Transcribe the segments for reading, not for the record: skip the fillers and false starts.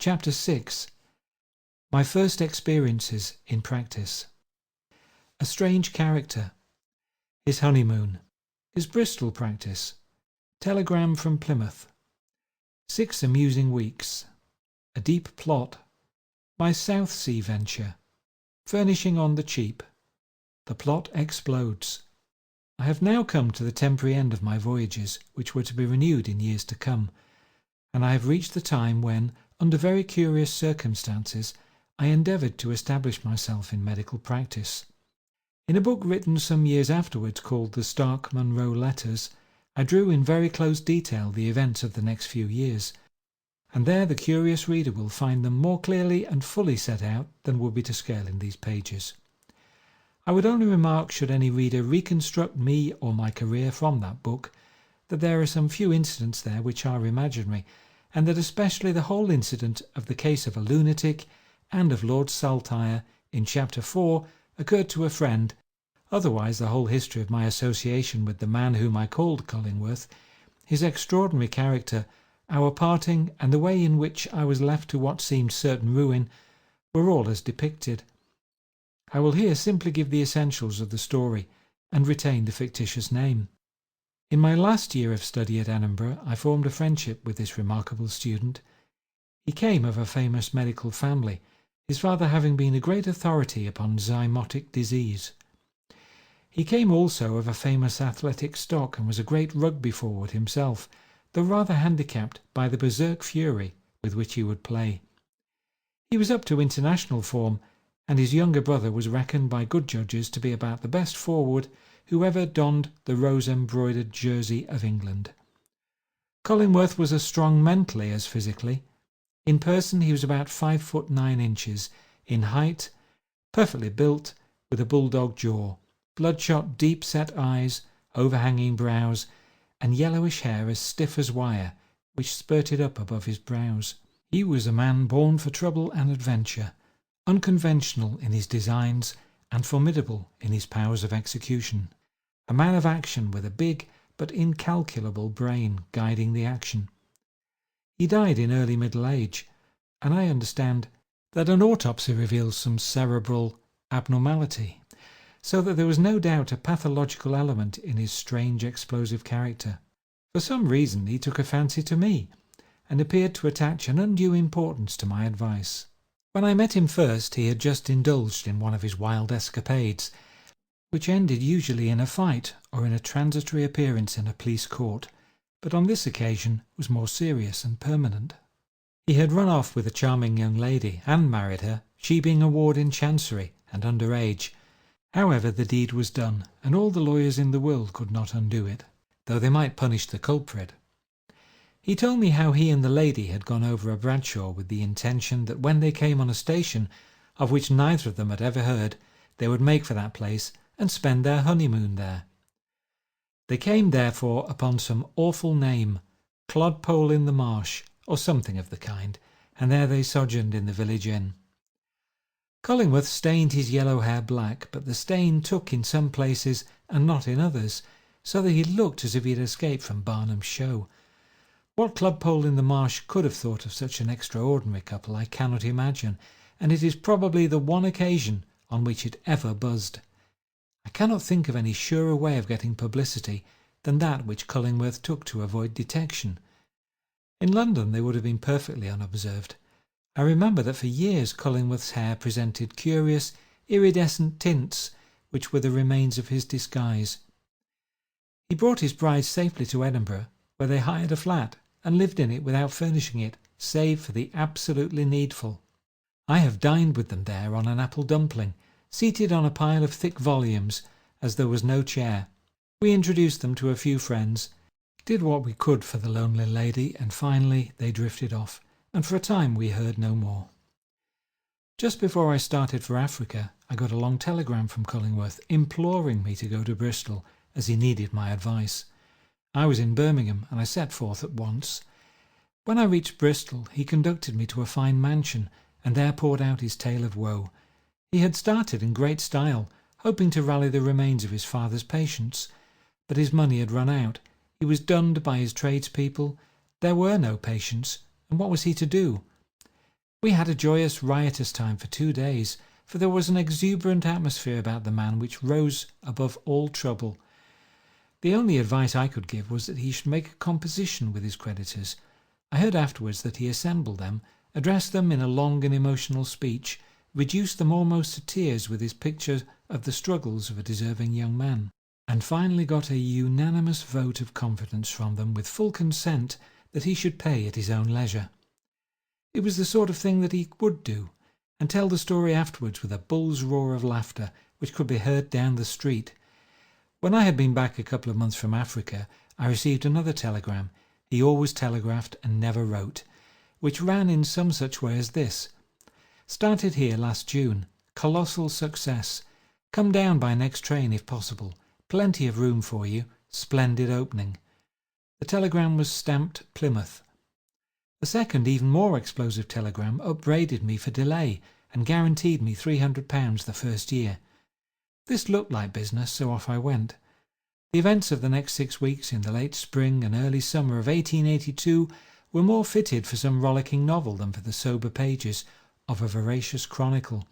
Chapter 6. My first experiences in practice. A strange character. His honeymoon. His Bristol practice. Telegram from Plymouth. 6 amusing weeks. A deep plot. My South Sea venture. Furnishing on the cheap. The plot explodes. I have now come to the temporary end of my voyages, which were to be renewed in years to come, and I have reached the time when, under very curious circumstances, I endeavoured to establish myself in medical practice. In a book written some years afterwards called The Stark Munro Letters, I drew in very close detail the events of the next few years, and there the curious reader will find them more clearly and fully set out than would be to scale in these pages. I would only remark, should any reader reconstruct me or my career from that book, that there are some few incidents there which are imaginary, and that especially the whole incident of the case of a lunatic and of Lord Saltire in Chapter 4 occurred to a friend. Otherwise the whole history of my association with the man whom I called Cullingworth, his extraordinary character, our parting, and the way in which I was left to what seemed certain ruin, were all as depicted. I will here simply give the essentials of the story, and retain the fictitious name. In my last year of study at Edinburgh I formed a friendship with this remarkable student. He came of a famous medical family, his father having been a great authority upon zymotic disease. He came also of a famous athletic stock and was a great rugby forward himself, though rather handicapped by the berserk fury with which he would play. He was up to international form, and his younger brother was reckoned by good judges to be about the best forward who ever donned the rose-embroidered jersey of England. Cullingworth was as strong mentally as physically. In person he was about 5 foot 9 inches in height, perfectly built, with a bulldog jaw, bloodshot deep-set eyes, overhanging brows, and yellowish hair as stiff as wire, which spurted up above his brows. He was a man born for trouble and adventure, unconventional in his designs and formidable in his powers of execution. A man of action with a big but incalculable brain guiding the action. He died in early middle age, and I understand that an autopsy reveals some cerebral abnormality, so that there was no doubt a pathological element in his strange explosive character. For some reason he took a fancy to me, and appeared to attach an undue importance to my advice. When I met him first he had just indulged in one of his wild escapades, which ended usually in a fight or in a transitory appearance in a police court, but on this occasion was more serious and permanent. He had run off with a charming young lady and married her, she being a ward in Chancery and under age. However, the deed was done, and all the lawyers in the world could not undo it, though they might punish the culprit. He told me how he and the lady had gone over a Bradshaw with the intention that when they came on a station, of which neither of them had ever heard, they would make for that place and spend their honeymoon there. They came therefore upon some awful name, Clodpole in the Marsh, or something of the kind, and there they sojourned in the village inn. Cullingworth stained his yellow hair black, but the stain took in some places and not in others, so that he looked as if he had escaped from Barnum's show. What Clodpole in the Marsh could have thought of such an extraordinary couple I cannot imagine, and it is probably the one occasion on which it ever buzzed. I cannot think of any surer way of getting publicity than that which Cullingworth took to avoid detection. In London they would have been perfectly unobserved. I remember that for years Cullingworth's hair presented curious, iridescent tints, which were the remains of his disguise. He brought his bride safely to Edinburgh, where they hired a flat and lived in it without furnishing it, save for the absolutely needful. I have dined with them there on an apple dumpling, seated on a pile of thick volumes, as there was no chair. We introduced them to a few friends, did what we could for the lonely lady, and finally they drifted off, and for a time we heard no more. Just before I started for Africa, I got a long telegram from Cullingworth imploring me to go to Bristol, as he needed my advice. I was in Birmingham, and I set forth at once. When I reached Bristol, he conducted me to a fine mansion, and there poured out his tale of woe. He had started in great style, hoping to rally the remains of his father's patients, but his money had run out. He was dunned by his tradespeople. There were no patients, and what was he to do? We had a joyous, riotous time for 2 days, for there was an exuberant atmosphere about the man which rose above all trouble. The only advice I could give was that he should make a composition with his creditors. I heard afterwards that he assembled them, addressed them in a long and emotional speech, reduced them almost to tears with his picture of the struggles of a deserving young man, and finally got a unanimous vote of confidence from them with full consent that he should pay at his own leisure. It was the sort of thing that he would do, and tell the story afterwards with a bull's roar of laughter which could be heard down the street. When I had been back a couple of months from Africa, I received another telegram. He always telegraphed and never wrote, which ran in some such way as this: "Started here last June. Colossal success. Come down by next train if possible. Plenty of room for you. Splendid opening." The telegram was stamped Plymouth. The second, even more explosive telegram upbraided me for delay and guaranteed me £300 the first year. This looked like business, so off I went. The events of the next 6 weeks in the late spring and early summer of 1882 were more fitted for some rollicking novel than for the sober pages of a veracious chronicle.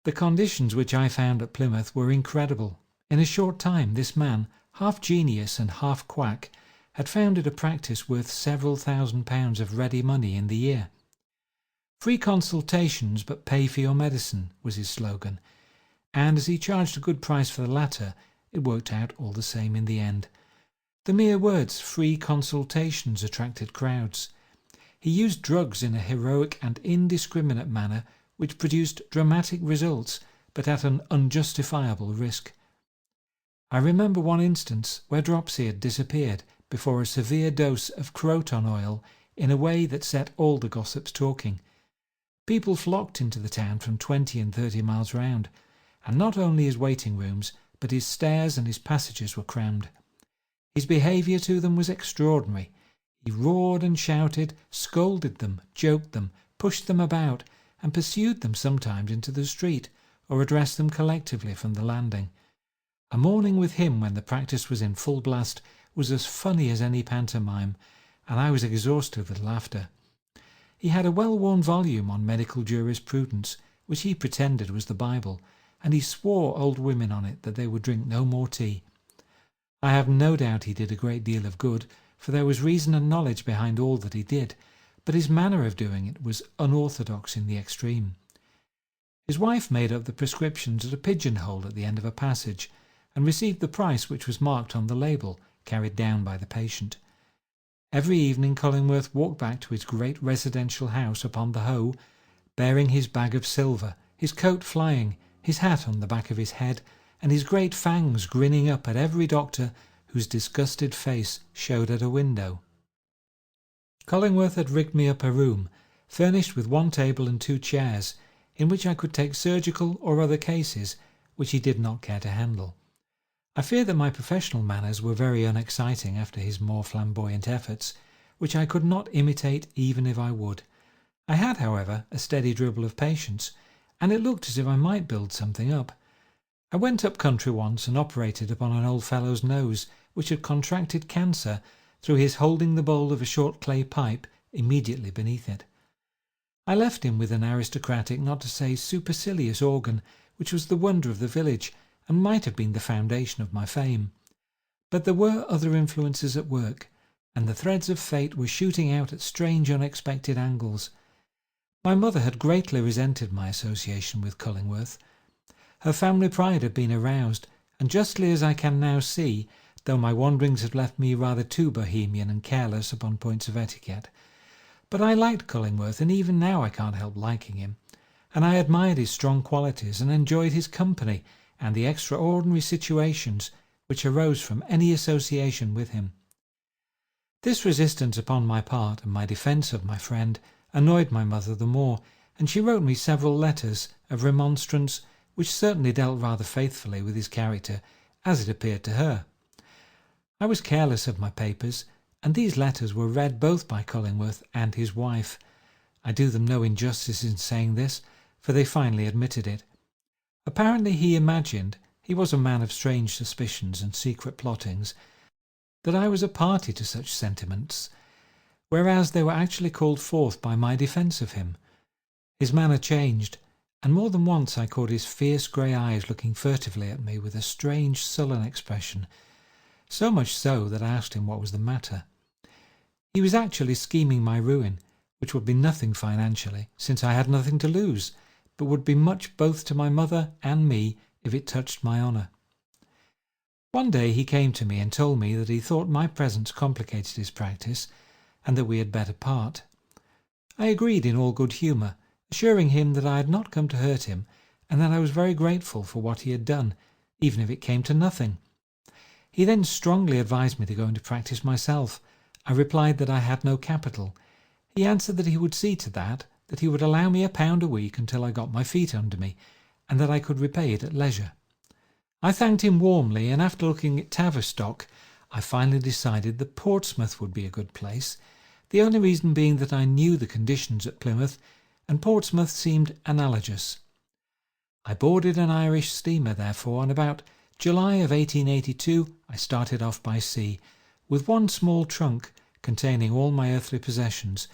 The conditions which I found at Plymouth were incredible. In a short time this man, half genius and half quack, had founded a practice worth several £1,000s of ready money in the year. "Free consultations, but pay for your medicine," was his slogan, and as he charged a good price for the latter, it worked out all the same in the end. The mere words "free consultations" attracted crowds. He used drugs in a heroic and indiscriminate manner which produced dramatic results, but at an unjustifiable risk. I remember one instance where dropsy had disappeared before a severe dose of croton oil in a way that set all the gossips talking. People flocked into the town from 20 and 30 miles round, and not only his waiting rooms, but his stairs and his passages were crammed. His behaviour to them was extraordinary. He roared and shouted, scolded them, joked them, pushed them about, and pursued them sometimes into the street, or addressed them collectively from the landing. A morning with him when the practice was in full blast was as funny as any pantomime, and I was exhausted with laughter. He had a well-worn volume on medical jurisprudence, which he pretended was the Bible, and he swore old women on it that they would drink no more tea. I have no doubt he did a great deal of good, for there was reason and knowledge behind all that he did, but his manner of doing it was unorthodox in the extreme. His wife made up the prescriptions at a pigeon-hole at the end of a passage, and received the price which was marked on the label, carried down by the patient. Every evening Cullingworth walked back to his great residential house upon the Hoe, bearing his bag of silver, his coat flying, his hat on the back of his head, and his great fangs grinning up at every doctor whose disgusted face showed at a window. Cullingworth had rigged me up a room, furnished with 1 table and 2 chairs, in which I could take surgical or other cases which he did not care to handle. I fear that my professional manners were very unexciting after his more flamboyant efforts, which I could not imitate even if I would. I had, however, a steady dribble of patience, and it looked as if I might build something up. I went up country once and operated upon an old fellow's nose, which had contracted cancer through his holding the bowl of a short clay pipe immediately beneath it. I left him with an aristocratic, not to say supercilious organ, which was the wonder of the village, and might have been the foundation of my fame. But there were other influences at work, and the threads of fate were shooting out at strange unexpected angles. My mother had greatly resented my association with Cullingworth. Her family pride had been aroused, and justly, as I can now see, though my wanderings had left me rather too bohemian and careless upon points of etiquette. But I liked Cullingworth, and even now I can't help liking him, and I admired his strong qualities and enjoyed his company and the extraordinary situations which arose from any association with him. This resistance upon my part and my defence of my friend annoyed my mother the more, and she wrote me several letters of remonstrance which certainly dealt rather faithfully with his character, as it appeared to her. I was careless of my papers, and these letters were read both by Cullingworth and his wife. I do them no injustice in saying this, for they finally admitted it. Apparently he imagined, he was a man of strange suspicions and secret plottings, that I was a party to such sentiments, whereas they were actually called forth by my defence of him. His manner changed, and more than once I caught his fierce grey eyes looking furtively at me with a strange sullen expression, so much so that I asked him what was the matter. He was actually scheming my ruin, which would be nothing financially, since I had nothing to lose, but would be much both to my mother and me if it touched my honour. One day he came to me and told me that he thought my presence complicated his practice, and that we had better part. I agreed in all good humour, assuring him that I had not come to hurt him, and that I was very grateful for what he had done, even if it came to nothing. He then strongly advised me to go into practice myself. I replied that I had no capital. He answered that he would see to that he would allow me £1 a week until I got my feet under me, and that I could repay it at leisure. I thanked him warmly, and after looking at Tavistock, I finally decided that Portsmouth would be a good place, the only reason being that I knew the conditions at Plymouth, and Portsmouth seemed analogous. I boarded an Irish steamer, therefore, and about July of 1882 I started off by sea, with one small trunk containing all my earthly possessions,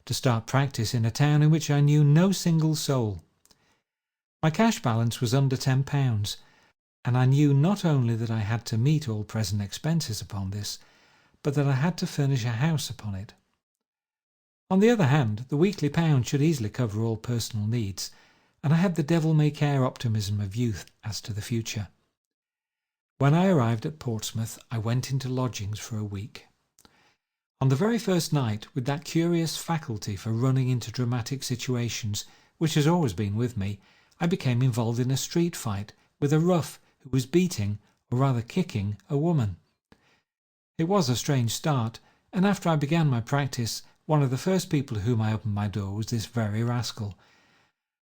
to start practice in a town in which I knew no single soul. My cash balance was under £10, and I knew not only that I had to meet all present expenses upon this, but that I had to furnish a house upon it. On the other hand, the weekly pound should easily cover all personal needs, and I had the devil-may-care optimism of youth as to the future. When I arrived at Portsmouth, I went into lodgings for a week. On the very first night, with that curious faculty for running into dramatic situations which has always been with me, I became involved in a street fight with a rough who was beating, or rather kicking, a woman. It was a strange start, and after I began my practice, one of the first people to whom I opened my door was this very rascal.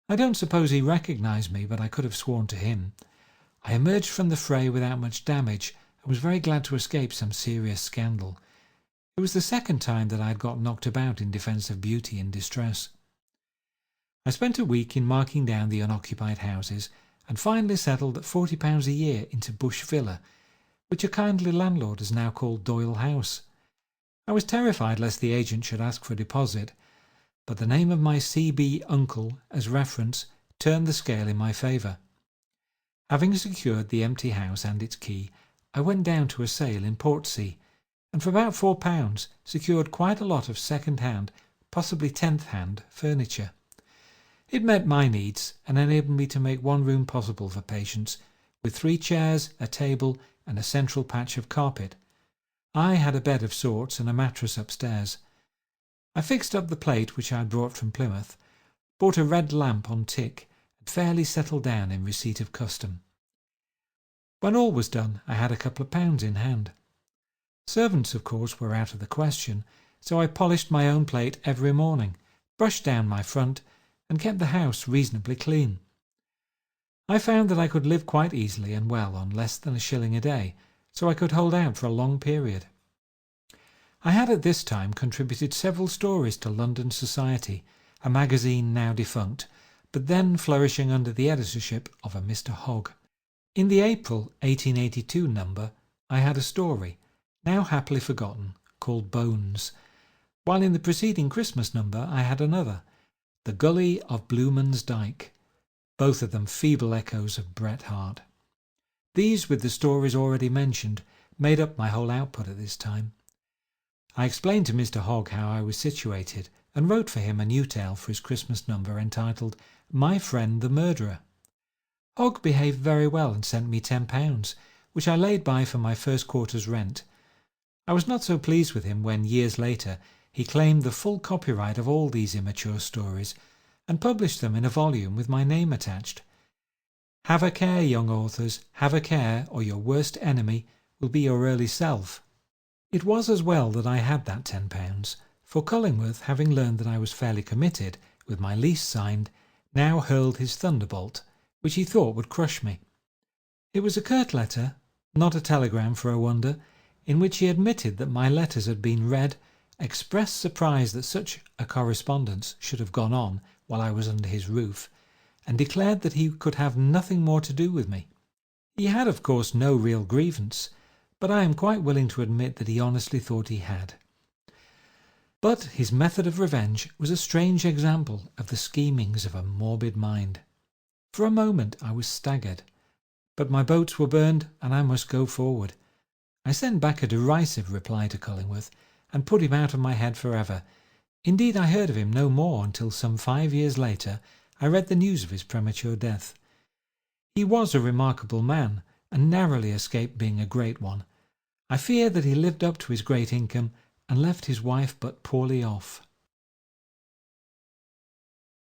I don't suppose he recognised me, but I could have sworn to him. I emerged from the fray without much damage, and was very glad to escape some serious scandal. It was the second time that I had got knocked about in defence of beauty in distress. I spent a week in marking down the unoccupied houses, and finally settled at £40 a year into Bush Villa, which a kindly landlord has now called Doyle House. I was terrified lest the agent should ask for a deposit, but the name of my C.B. uncle as reference turned the scale in my favour. Having secured the empty house and its key, I went down to a sale in Portsea, and for about £4 secured quite a lot of second-hand, possibly tenth-hand, furniture. It met my needs and enabled me to make one room possible for patients, with 3 chairs, a table, and a central patch of carpet. I had a bed of sorts and a mattress upstairs. I fixed up the plate which I had brought from Plymouth, bought a red lamp on tick, and fairly settled down in receipt of custom. When all was done, I had a couple of pounds in hand. Servants, of course, were out of the question, so I polished my own plate every morning, brushed down my front, and kept the house reasonably clean. I found that I could live quite easily and well on less than a shilling a day, so I could hold out for a long period. I had at this time contributed several stories to London Society, a magazine now defunct, but then flourishing under the editorship of a Mr. Hogg. In the April 1882 number, I had a story, now happily forgotten, called Bones, while in the preceding Christmas number I had another, The Gully of Blueman's Dyke, both of them feeble echoes of Bret Harte. These, with the stories already mentioned, made up my whole output at this time. I explained to Mr. Hogg how I was situated, and wrote for him a new tale for his Christmas number entitled My Friend the Murderer. Hogg behaved very well and sent me £10, which I laid by for my first quarter's rent. I was not so pleased with him when, years later, he claimed the full copyright of all these immature stories, and published them in a volume with my name attached. Have a care, young authors, have a care, or your worst enemy will be your early self. It was as well that I had that £10, for Cullingworth, having learned that I was fairly committed, with my lease signed, now hurled his thunderbolt, which he thought would crush me. It was a curt letter, not a telegram for a wonder, in which he admitted that my letters had been read, expressed surprise that such a correspondence should have gone on while I was under his roof, and declared that he could have nothing more to do with me. He had, of course, no real grievance, but I am quite willing to admit that he honestly thought he had. But his method of revenge was a strange example of the schemings of a morbid mind. For a moment I was staggered, but my boats were burned and I must go forward. I sent back a derisive reply to Cullingworth and put him out of my head forever. Indeed, I heard of him no more until some 5 years later I read the news of his premature death. He was a remarkable man and narrowly escaped being a great one. I fear that he lived up to his great income and left his wife but poorly off.